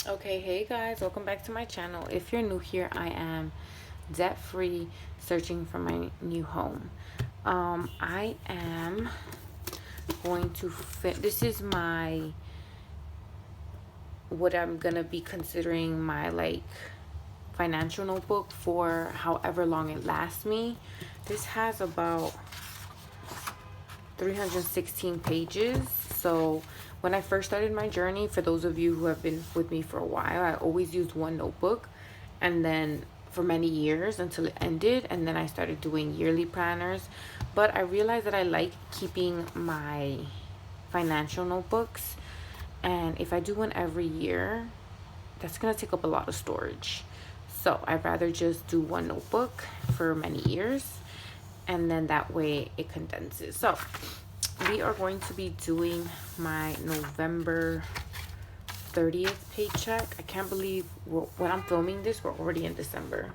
Okay, hey guys, welcome back to my channel. If you're new here, I am debt free, searching for my new home. I am going to fit, this is my, what I'm gonna be considering my financial notebook for however long it lasts me. This has about 316 pages. So when I first started my journey, for those of you who have been with me for a while, I always used one notebook, and then for many years until it ended, and then I started doing yearly planners. But I realized that I like keeping my financial notebooks, and if I do one every year, that's gonna take up a lot of storage. So I'd rather just do one notebook for many years, and then that way it condenses. So we are going to be doing my November 30th paycheck. I can't believe when I'm filming this, we're already in December.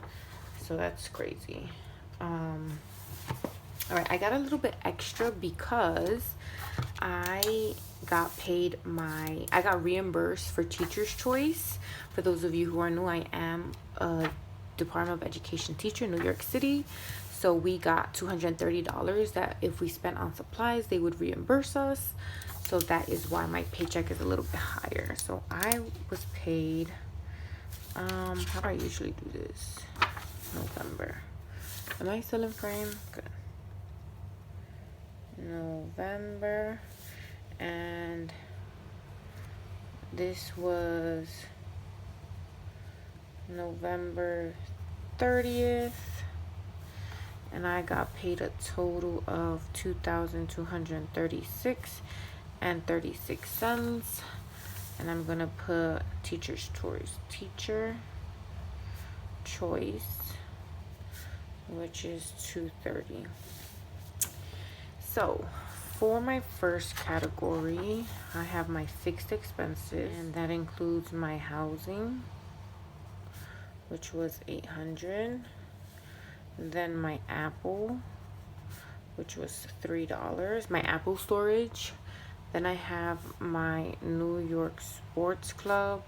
So that's crazy. All right, I got a little bit extra because I got reimbursed for Teacher's Choice. For those of you who are new, I am a Department of Education teacher in New York City. So we got $230 that if we spent on supplies, they would reimburse us. So that is why my paycheck is a little bit higher. So I was paid, how do I usually do this? November. Am I still in frame? Good. November, and this was November 30th, and I got paid a total of $2,236.36, and I'm gonna put teacher choice, which is $230. So for my first category, I have my fixed expenses, and that includes my housing, which was $800. Then my Apple, which was $3, my Apple storage. Then I have my New York Sports Club,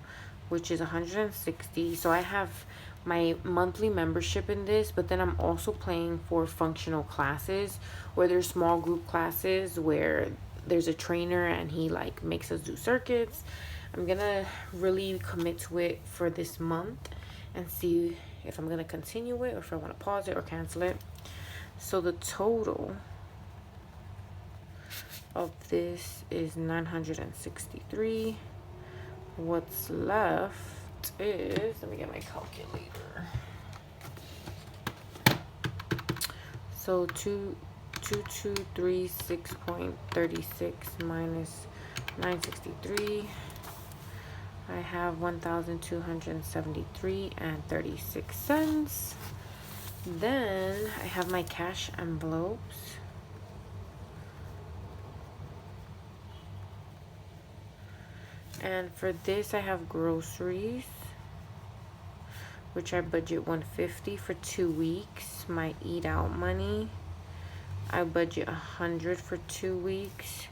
which is $160. So I have my monthly membership in this, but then I'm also paying for functional classes, where there's small group classes where there's a trainer and he makes us do circuits. I'm gonna really commit to it for this month and see if I'm gonna continue it or if I want to pause it or cancel it. So the total of this is $963. What's left is, let me get my calculator. So 2236.36 minus 963. I have $1,273.36. Then I have my cash envelopes. And for this, I have groceries, which I budget $150 for 2 weeks. My eat out money, I budget $100 for 2 weeks.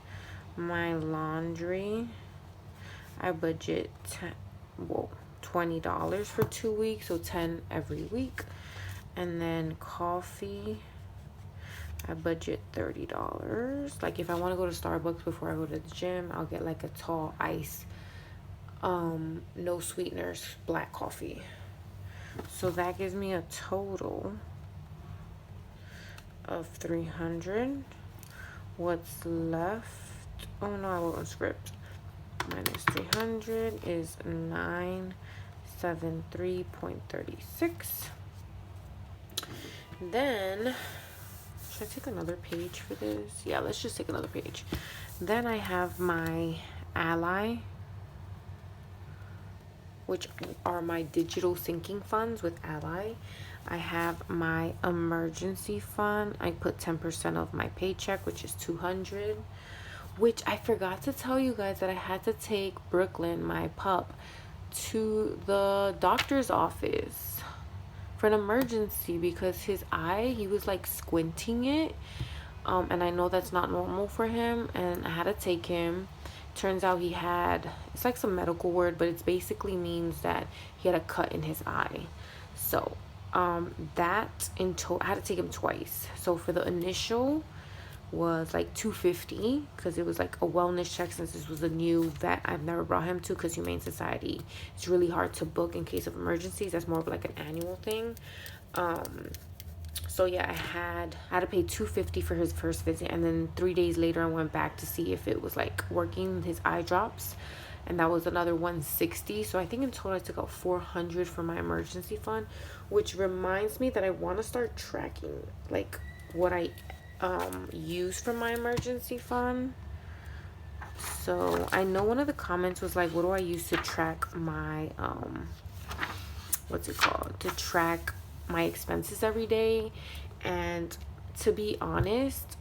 My laundry, I budget $20 for 2 weeks, so $10 every week. And then coffee, I budget $30. Like if I want to go to Starbucks before I go to the gym, I'll get like a tall ice, no sweeteners, black coffee. So that gives me a total of $300. What's left? Oh no, I wrote on script. Minus 300 is 973.36. Then should I take another page for this? Yeah, let's just take another page. Then I have my Ally, which are my digital sinking funds with Ally. I have my emergency fund. I put 10% of my paycheck, which is $200. Which I forgot to tell you guys that I had to take Brooklyn, my pup, to the doctor's office for an emergency because his eye, he was like squinting it. And I know that's not normal for him, and I had to take him. turns out he had, it's like some medical word, but it basically means that he had a cut in his eye. So that in total, I had to take him twice. So for the initial was like $250, because it was like a wellness check, since this was a new vet I've never brought him to, because Humane Society, it's really hard to book in case of emergencies. That's more of like an annual thing. So yeah, I had to pay $250 for his first visit, and then 3 days later I went back to see if it was like working, his eye drops, and that was another $160. So I think in total I took out $400 for my emergency fund, which reminds me that I want to start tracking like what I use for my emergency fund. So I know one of the comments was like, what do I use to track my what's it called, to track my expenses every day? And to be honest,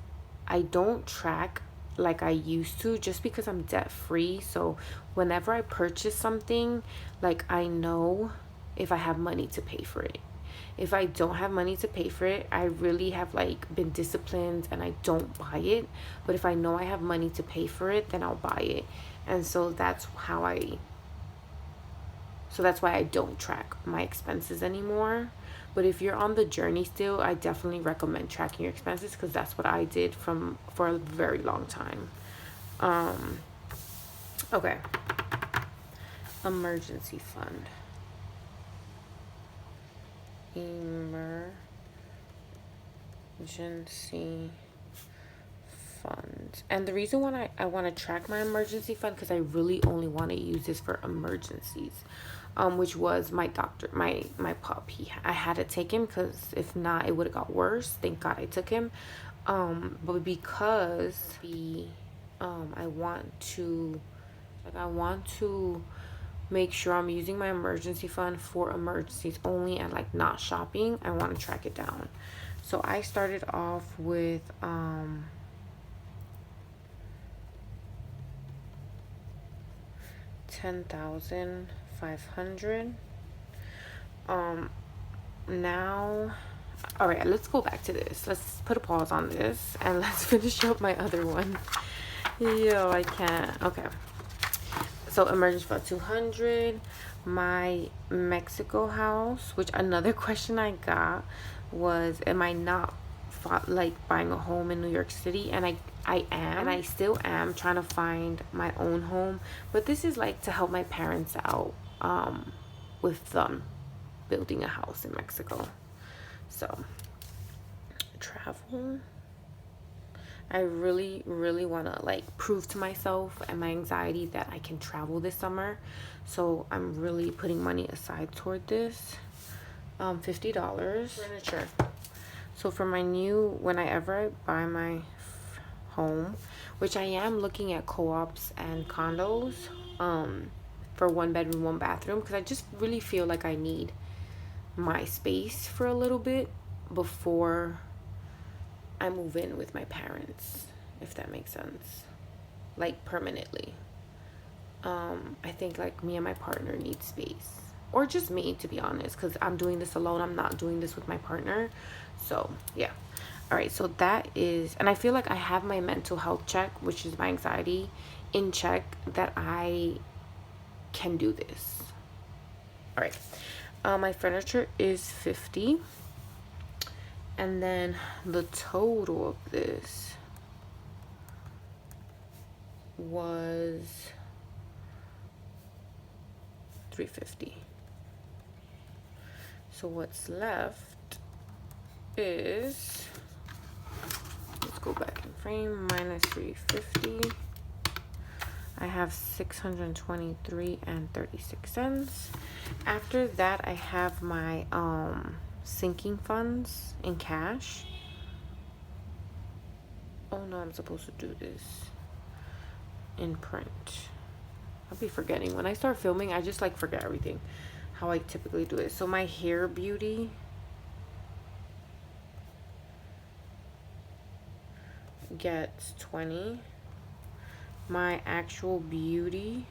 I don't track like I used to, just because I'm debt free. So whenever I purchase something, like I know if I have money to pay for it. If I don't have money to pay for it, I really have like been disciplined and I don't buy it. But if I know I have money to pay for it, then I'll buy it. And so that's why I don't track my expenses anymore. But if you're on the journey still, I definitely recommend tracking your expenses, because that's what I did for a very long time. Okay. Emergency fund. Emergency fund. And the reason why I want to track my emergency fund, because I really only want to use this for emergencies, which was my doctor, my pup. I had to take him, because if not it would have got worse. Thank God I took him. But because I want to make sure I'm using my emergency fund for emergencies only, and like not shopping, I want to track it down. So I started off with 10,500. Now, all right, let's go back to this. Let's put a pause on this and let's finish up my other one. Yo, I can't. Okay. So emergency fund 200. My Mexico house, which another question I got was, am I not like buying a home in New York City? And I am, and I still am trying to find my own home, but this is like to help my parents out with them building a house in Mexico. So travel, I really want to like prove to myself and my anxiety that I can travel this summer. So I'm really putting money aside toward this. $50. Furniture. So for my new, whenever I buy my home, which I am looking at co-ops and condos for 1 bedroom 1 bathroom, because I just really feel like I need my space for a little bit before I move in with my parents, if that makes sense, like permanently. I think like me and my partner need space, or just me, to be honest, because I'm doing this alone. I'm not doing this with my partner. So yeah. All right, so that is, and I feel like I have my mental health check, which is my anxiety, in check, that I can do this. All right. My furniture is 50. And then the total of this was 350. So what's left is, let's go back in frame, minus 350. I have 623 and 36 cents. After that, I have my sinking funds in cash. Oh no, I'm supposed to do this in print. I'll be forgetting. When I start filming, I just like forget everything, how I typically do it. So my hair beauty gets 20. My actual beauty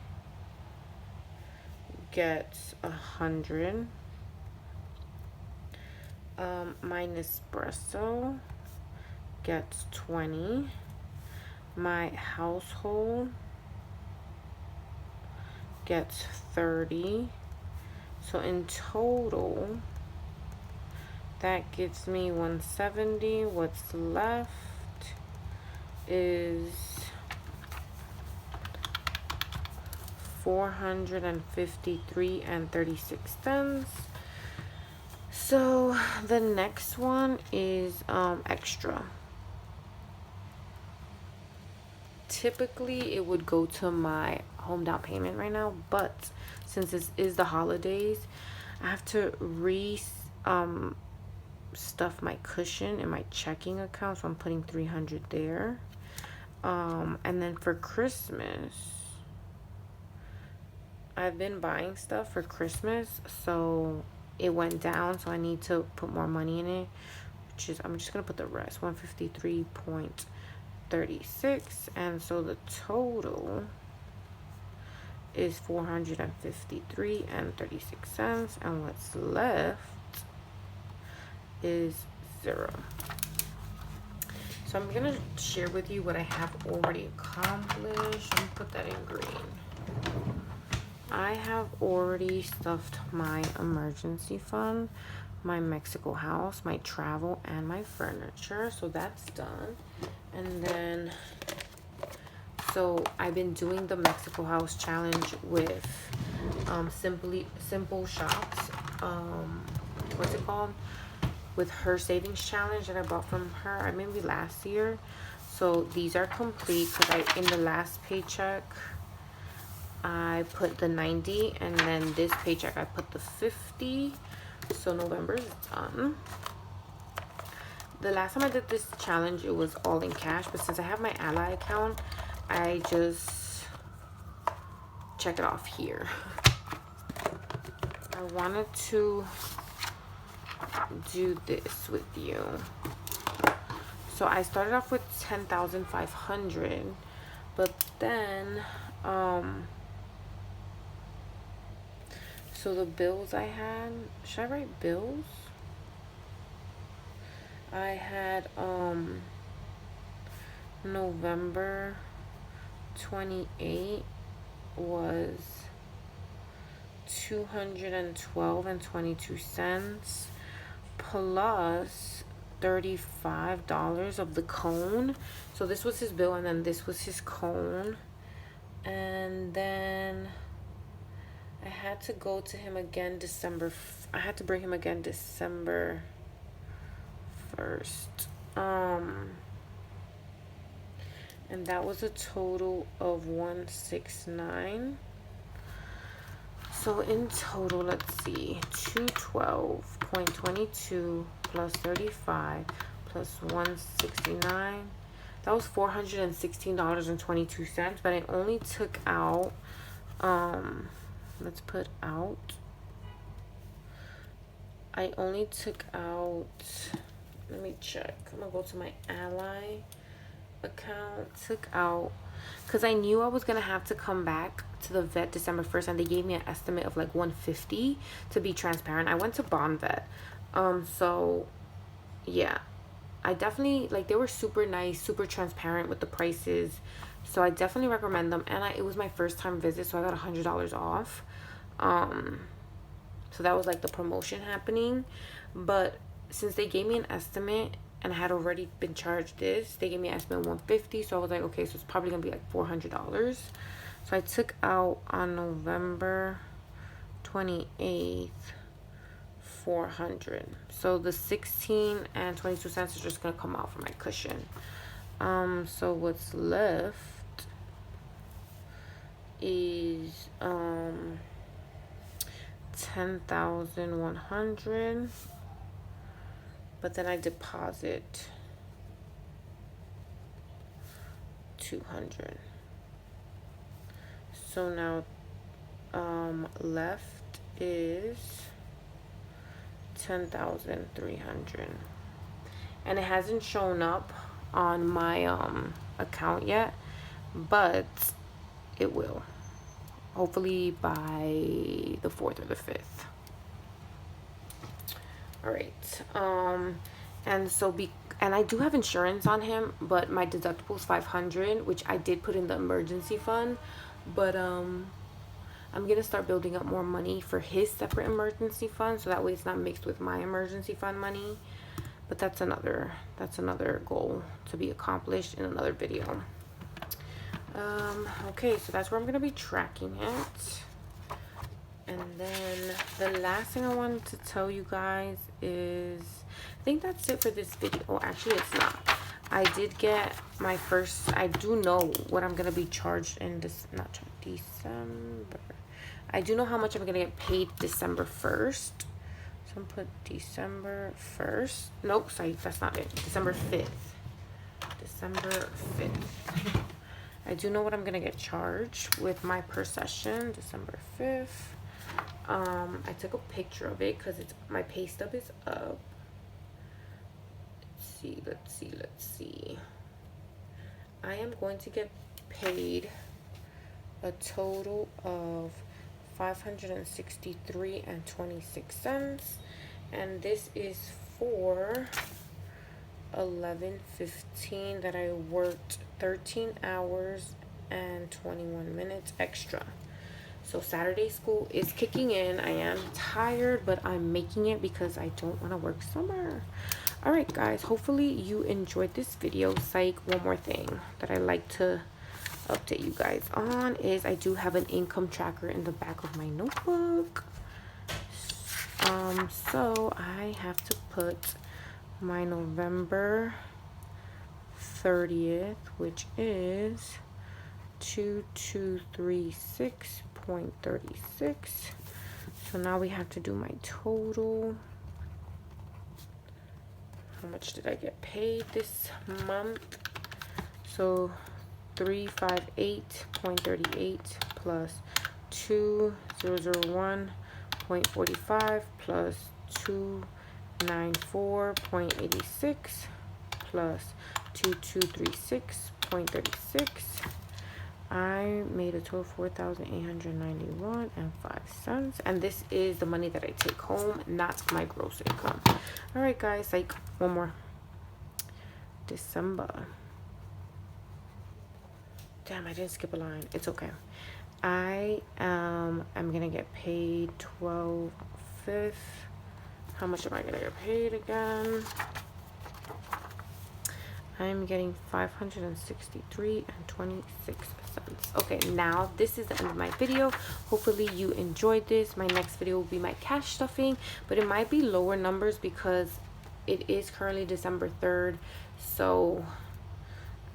gets 100. My Nespresso gets 20. My household gets 30. So in total, that gives me 170. What's left is 453 and 36 cents. So the next one is extra. Typically it would go to my home down payment right now, but since this is the holidays, I have to stuff my cushion in my checking account, so I'm putting 300 there. And then for Christmas, I've been buying stuff for Christmas, so it went down, so I need to put more money in it, which is, I'm just gonna put the rest, 153.36, and so the total is 453 and 36 cents, and what's left is 0. So I'm gonna share with you what I have already accomplished. Let me put that in green. I have already stuffed my emergency fund, my Mexico house, my travel, and my furniture. So that's done. And then, so I've been doing the Mexico house challenge with Simple Shops. What's it called? With her savings challenge that I bought from her, maybe last year. So these are complete because in the last paycheck I put the 90, and then this paycheck I put the 50. So November is done. The last time I did this challenge, it was all in cash, but since I have my Ally account, I just check it off here. I wanted to do this with you. So I started off with 10,500, but then so the bills I had, should I write bills? I had November 28 was 212 and 22 cents plus $35 of the cone. So this was his bill, and then this was his cone. And then I had to go to him again I had to bring him again December 1st. And that was a total of 169. So in total, let's see, 212.22 plus 35 plus 169. That was $416.22, but I only took out, let's put out, I only took out, let me check, I'm gonna go to my Ally account, took out, because I knew I was gonna have to come back to the vet December 1st, and they gave me an estimate of like 150 to be transparent. I went to Bond Vet, so yeah, I definitely, like, they were super nice, super transparent with the prices, so I definitely recommend them. And it was my first time visit, so I got $100 off. So that was like the promotion happening. But since they gave me an estimate and I had already been charged this, they gave me an estimate of 150, so I was like, okay, so it's probably gonna be like $400. So I took out on November 28th 400. So the 16 and 22 cents is just gonna come out for my cushion. So what's left is 10,100, but then I deposit 200. So now left is 10,300, and it hasn't shown up on my account yet, but it will, hopefully by the 4th or the 5th. All right, and so and I do have insurance on him, but my deductible is $500, which I did put in the emergency fund, but I'm gonna start building up more money for his separate emergency fund, so that way it's not mixed with my emergency fund money. But that's another goal to be accomplished in another video. Okay, so that's where I'm gonna be tracking it. And then the last thing I wanted to tell you guys is, I think that's it for this video. Oh, actually it's not. I did get my first, I do know what I'm gonna be charged in this, not December. I do know how much I'm gonna get paid December 1st. So I'm gonna put December 1st. Nope, sorry, that's not it. December 5th. December 5th. I do know what I'm gonna get charged with my per session, December 5th. I took a picture of it because it's, my pay stub is up. Let's see. I am going to get paid a total of $563.26, and this is for 11/15 that I worked 13 hours and 21 minutes extra. So Saturday school is kicking in. I am tired, but I'm making it because I don't want to work summer. All right, guys, hopefully you enjoyed this video. Psych, one more thing that I like to update you guys on is I do have an income tracker in the back of my notebook. So I have to put my November 30th, which is 2236.36. So now we have to do my total. How much did I get paid this month? So 358.38 plus 2001.45 plus 294.86 plus 2236.36. I made a total of $4,891.05, and this is the money that I take home, not my gross income. All right, guys, like one more. December. Damn, I didn't skip a line. It's okay. I'm gonna get paid 12/5. How much am I gonna get paid again? I'm getting $563.26. Okay, now this is the end of my video. Hopefully you enjoyed this. My next video will be my cash stuffing, but it might be lower numbers because it is currently December 3rd. So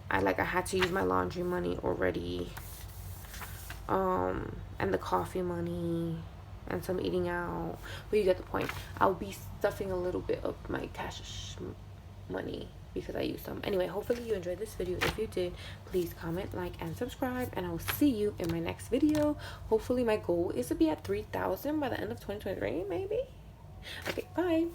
I had to use my laundry money already, and the coffee money and some eating out, but you get the point. I'll be stuffing a little bit of my cash money because I used some. Anyway, hopefully you enjoyed this video. If you did, please comment, like, and subscribe, and I will see you in my next video. Hopefully my goal is to be at 3,000 by the end of 2023, maybe. Okay, bye.